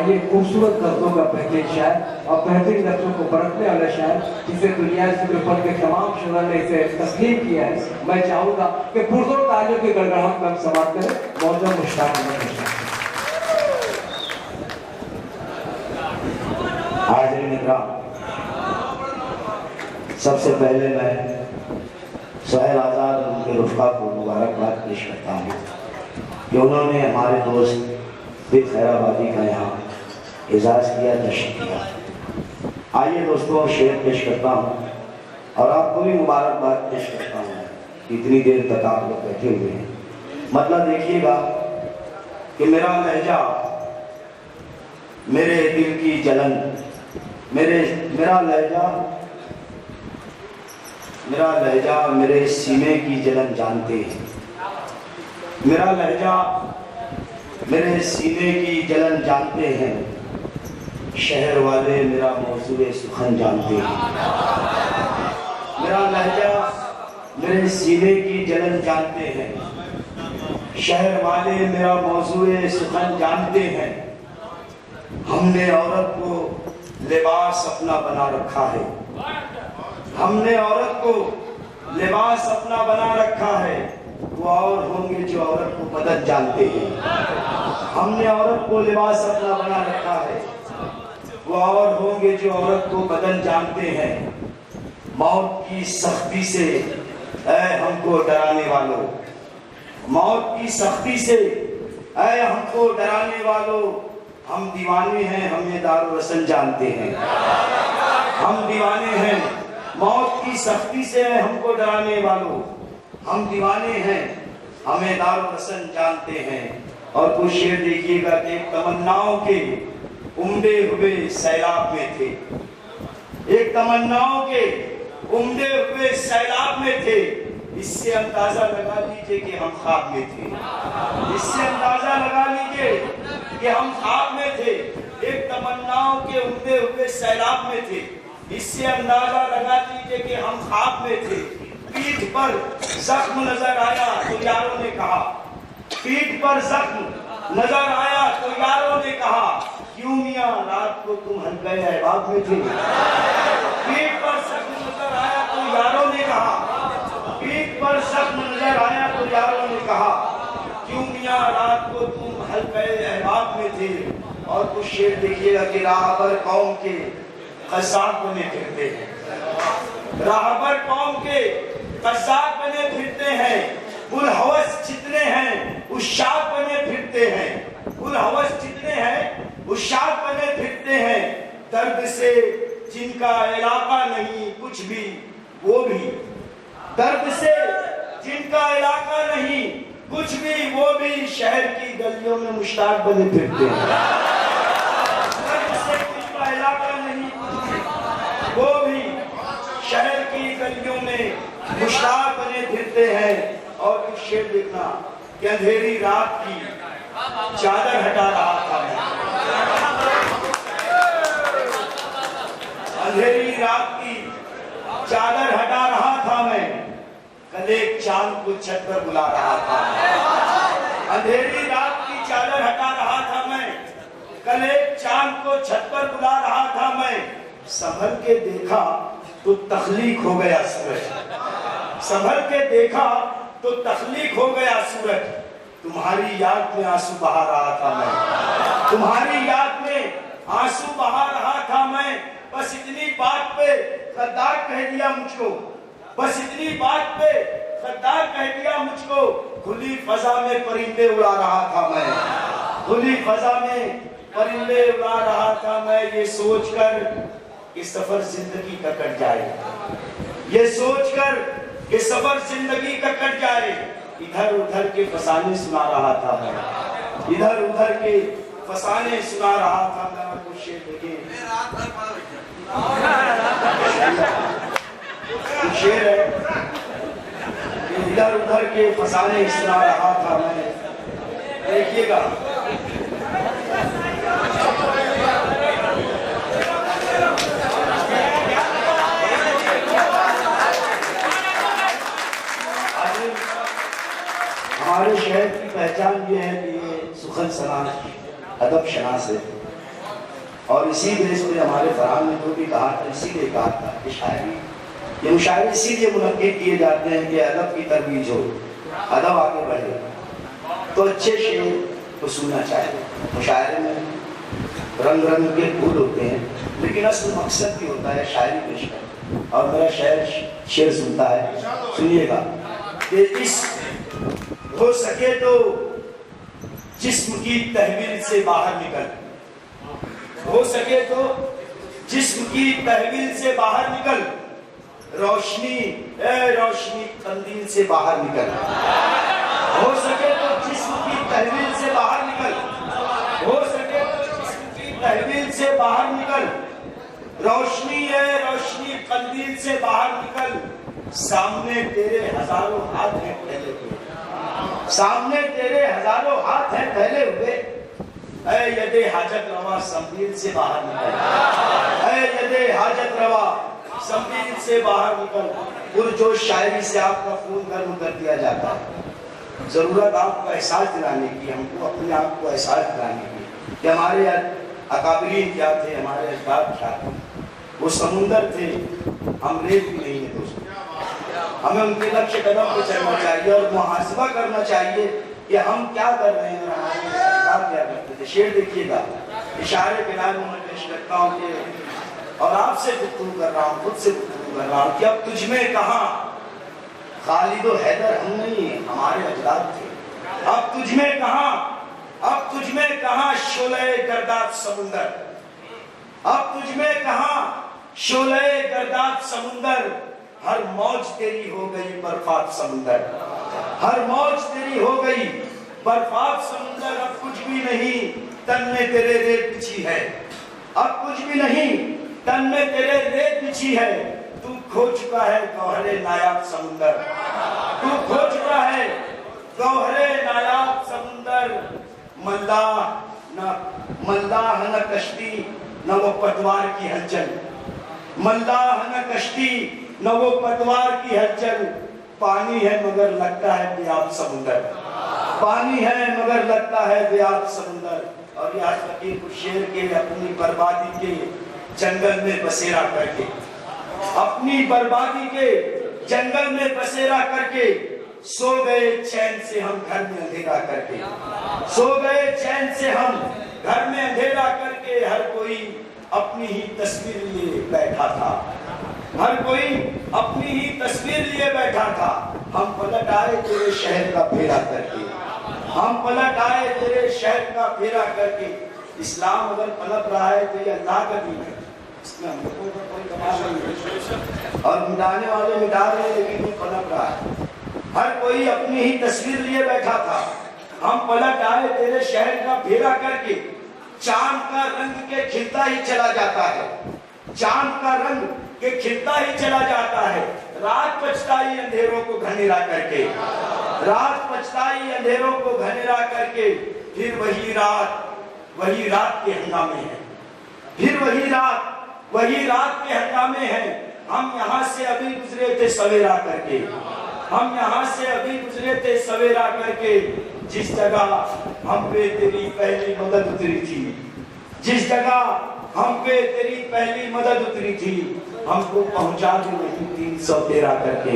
ये खूबसूरत लफ्ज़ों का बेहतरीन शायर और बेहतरीन लफ्ज़ों को बरतने वाला शायर जिसे दुनिया से पर के तमाम शुरा ने इसे तस्लीम किया है। मैं चाहूँगा कि पुरज़ोर तालियों की गड़गड़ाहट में हम समाप्त करें। मौजूद मुश्ताक हाज़िरीन इकराम, सबसे पहले मैं सुहेल आज़ाद और उनके रुफ़क़ा को मुबारकबाद पेश करता हूँ कि उन्होंने हमारे दोस्त बिन खैराबादी का यहाँ एजाज़ किया, तशरीफ़ किया। आइए दोस्तों, शेर पेश करता हूँ और आपको भी मुबारकबाद पेश करता हूँ कि इतनी देर तक आप लोग बैठे हुए हैं। मतलब देखिएगा कि मेरा लहजा, मेरे दिल की जलन, मेरा लहजा मेरे सीने की जलन जानते हैं। मेरा लहजा मेरे सीने की जलन जानते हैं। शहर वाले मेरा मौज़ूए सुखन जानते हैं। मेरा लहजा मेरे सीने की जलन जानते हैं। शहर वाले मेरा मौज़ूए सुखन जानते हैं। हमने औरत को लिबास अपना बना रखा है। हमने औरत को लिबास अपना बना रखा है। वो और होंगे जो औरत को बदन जानते हैं। हमने औरत को लिबास अपना बना रखा है। वो और होंगे जो औरत को बदन जानते हैं। मौत की सख्ती से ऐ हमको डराने वालों, मौत की सख्ती से ऐ हमको डराने वालों, हम दीवाने हैं, हमें दारुल रसन जानते हैं। हम दीवाने हैं, मौत की सख्ती से हमको डराने वालों, हम दीवाने हैं, हमें दारुल रसन जानते हैं। और कुछ शेर देखिएगा कि तमन्नाओं के उमड़े हुए सैलाब में थे। एक तमन्नाओं के उमड़े हुए सैलाब में थे। इससे अंदाजा लगा लीजिए कि हम ख्वाब में थे। इससे अंदाजा लगा लीजिए कि हम ख्वाब में थे। एक तमन्नाओं के उमड़े हुए सैलाब में थे। इससे अंदाजा लगा लीजिए कि हम ख्वाब में थे। पीठ पर जख्म नजर आया तो यारों ने कहा, पीठ पर जख्म नजर आया तो यारों ने कहा, क्यों मियां रात को तुम हल्के अहबाब में थे। पीठ पर जख्म नजर आया तो यारों ने कहा, पीठ पर जख्म नजर आया तो यारों ने कहा, क्यों मियां रात को तुम हल्के अहबाब में थे। और कुछ शेर देखिएगा कि राहबर कौम के कज़्ज़ाब बने फिरते हैं। राहबर कौम के कज़्ज़ाब बने फिरते हैं। बुलहवस जितने हैं उशाक बने फिरते हैं। बुलहवस जितने हैं उशाक बने फिरते हैं। दर्द से जिनका इलाका नहीं कुछ भी, वो भी दर्द से जिनका इलाका नहीं कुछ भी, वो भी शहर की गलियों में मुश्ताक बने फिरते हैं। दर्द से जिनका इलाका नहीं कुछ भी, वो भी शहर की गलियों में मुश्ताक बने फिरते हैं। और कुछ शेर देखना कि अंधेरी रात की चादर हटा रहा था मैं। अंधेरी रात की चादर हटा रहा था मैं। कल एक चांद को छत पर बुला रहा था। अंधेरी रात की चादर हटा रहा था मैं। कल एक चांद को छत पर बुला रहा था मैं। संभल के देखा तो तख्लीक हो गया सूरज। संभल के देखा तो तख्लीक हो गया सूरज। तुम्हारी याद में आंसू बहा रहा था मैं। तुम्हारी याद में आंसू बहा रहा था मैं। बस इतनी बात पे गद्दार कह दिया मुझको। बस इतनी बात पे गद्दार कह दिया मुझको। खुली फजा में परिंदे उड़ा रहा था मैं। खुली फजा में परिंदे उड़ा रहा था मैं। ये सोचकर कि सफर जिंदगी का कट जाए। ये सोचकर कि सफर जिंदगी का कट जाए। इधर उधर के फसाने सुना रहा था मैं। इधर उधर के फसाने सुना रहा था मैं। और कुछ शेर देखिए, शेर है कि इधर उधर के फसाने सुना रहा था मैं। देखिएगा हमारे शहर की पहचान ये है कि ये सुखन सनास अदब शनास है। اور اسی بیس پہ ہمارے فرحان نے جو بھی کہا تھا اسی لیے کہا تھا کہ شاعری یہ مشاعرے اسی لیے منعقد کیے جاتے ہیں کہ ادب کی ترویج ہو، ادب آگے بڑھے، تو اچھے شعر کو سننا چاہیے۔ مشاعرے میں رنگ رنگ کے پھول ہوتے ہیں لیکن اصل مقصد بھی ہوتا ہے شاعری پیش کرنا، اور میرا شعر سنتا ہے، سنیے گا کہ اس ہو سکے تو جسم کی تحویل سے باہر نکل، ہو سکے تو جسم کی تحویل سے باہر نکل، روشنی اے روشنی قندیل سے باہر نکل، ہو سکے تو جسم کی تحویل سے باہر نکل، ہو سکے تو جسم کی تحویل سے باہر نکل، روشنی اے روشنی قندیل سے باہر نکل، سامنے تیرے ہزاروں ہاتھ ہیں پھیلے ہوئے، سامنے تیرے ہزاروں ہاتھ ہیں پھیلے ہوئے، اے ید حاجت روا سنبیل سے باہر نکل، اے ید حاجت روا سنبیل سے باہر نکل۔ پرجوش شاعری سے آپ کا خون گرم کر دیا جاتا ہے، ضرورت آپ کو احساس دلانے کی، ہم کو اپنے آپ کو احساس دلانے کی کہ ہمارے اکابرین کیا تھے، ہمارے اجداد کیا تھے، وہ سمندر تھے، ہم ریت بھی نہیں ہیں دوستوں۔ ہمیں ان کے نقش قدم پہ چلنا چاہیے اور محاسبہ کرنا چاہیے کہ ہم کیا کر رہے ہیں اور ہمارے اجداد کیا کرتے تھے۔ شعر دیکھیے گا، اشارے کے نام میں پیش کرتا ہوں کہ اور آپ سے گفتگو کر رہا ہوں، خود سے گفتگو کر رہا ہوں کہ اب تجھ میں کہاں خالد و حیدر ہم نہیں ہیں، ہمارے اجداد تھے، اب تجھ میں کہاں، اب تجھ میں کہاں شعلہ گرداد سمندر، اب تجھ میں کہاں شعلہ گرداد سمندر، ہر موج تیری ہو گئی برفات سمندر، ہر موج تیری ہو گئی برفات سمندر، اب کچھ بھی نہیں تن میں تیرے ریت بچھی ہے، اب کچھ بھی نہیں تن میں تیرے ریت بچھی ہے، تو کھو چکا ہے گوہر نایاب سمندر، تو کھو چکا ہے گوہر نایاب سمندر، ملاح نہ کشتی نہ وہ پتوار کی ہلچل، ملاح نہ کشتی نہ وہ پتوار کی ہلچل، پانی ہے مگر لگتا ہے بیاب سمندر، پانی ہے مگر لگتا ہے بیاب سمندر۔ اور یہ آج فقیر کو شعر کے اپنی بربادی کے جنگل میں بسیرا کر کے، اپنی بربادی کے جنگل میں بسیرا کر کے، سو گئے چین سے ہم گھر میں اندھیرا کر کے، سو گئے چین سے ہم گھر میں اندھیرا کر کے، ہر کوئی اپنی ہی تصویر لیے بیٹھا تھا، ہر کوئی اپنی ہی تصویر لیے بیٹھا تھا، ہم پلٹ آئے تیرے شہر کا پھیرا کر کے، ہم پلٹ آئے تیرے شہر کا پھیرا کر کے۔ اسلام اگر پلٹ رہا ہے تو یہ اللہ کا دین ہے، اس میں ہم لوگوں کا کوئی کمال نہیں ہے، اور مٹانے والے مٹا رہے ہیں لیکن یہ پلٹ رہا ہے، ہر کوئی اپنی ہی تصویر لیے بیٹھا تھا، ہم پلٹ آئے تیرے شہر کا پھیرا کر کے، چاند کا رنگ کے کھلتا ہی چلا جاتا ہے، چاند کا رنگ کے کھلتا ہی چلا جاتا ہے، رات پچھتائی اندھیروں کو گھنیرا کر کے، رات پچھتائی اندھیروں کو گھنیرا کر کے، پھر وہی رات کے ہنگامے ہیں، پھر وہی رات کے ہنگامے ہیں، ہم یہاں سے ابھی گزرے تھے سویرا کر کے، ہم یہاں سے ابھی گزرے تھے سویرا کر کے، جس جگہ ہم پہ تیری پہلی مدد اتری تھی، جس جگہ ہم پہ تیری پہلی مدد اتری تھی، ہم کو پہنچا دی وہی 313 کر کے،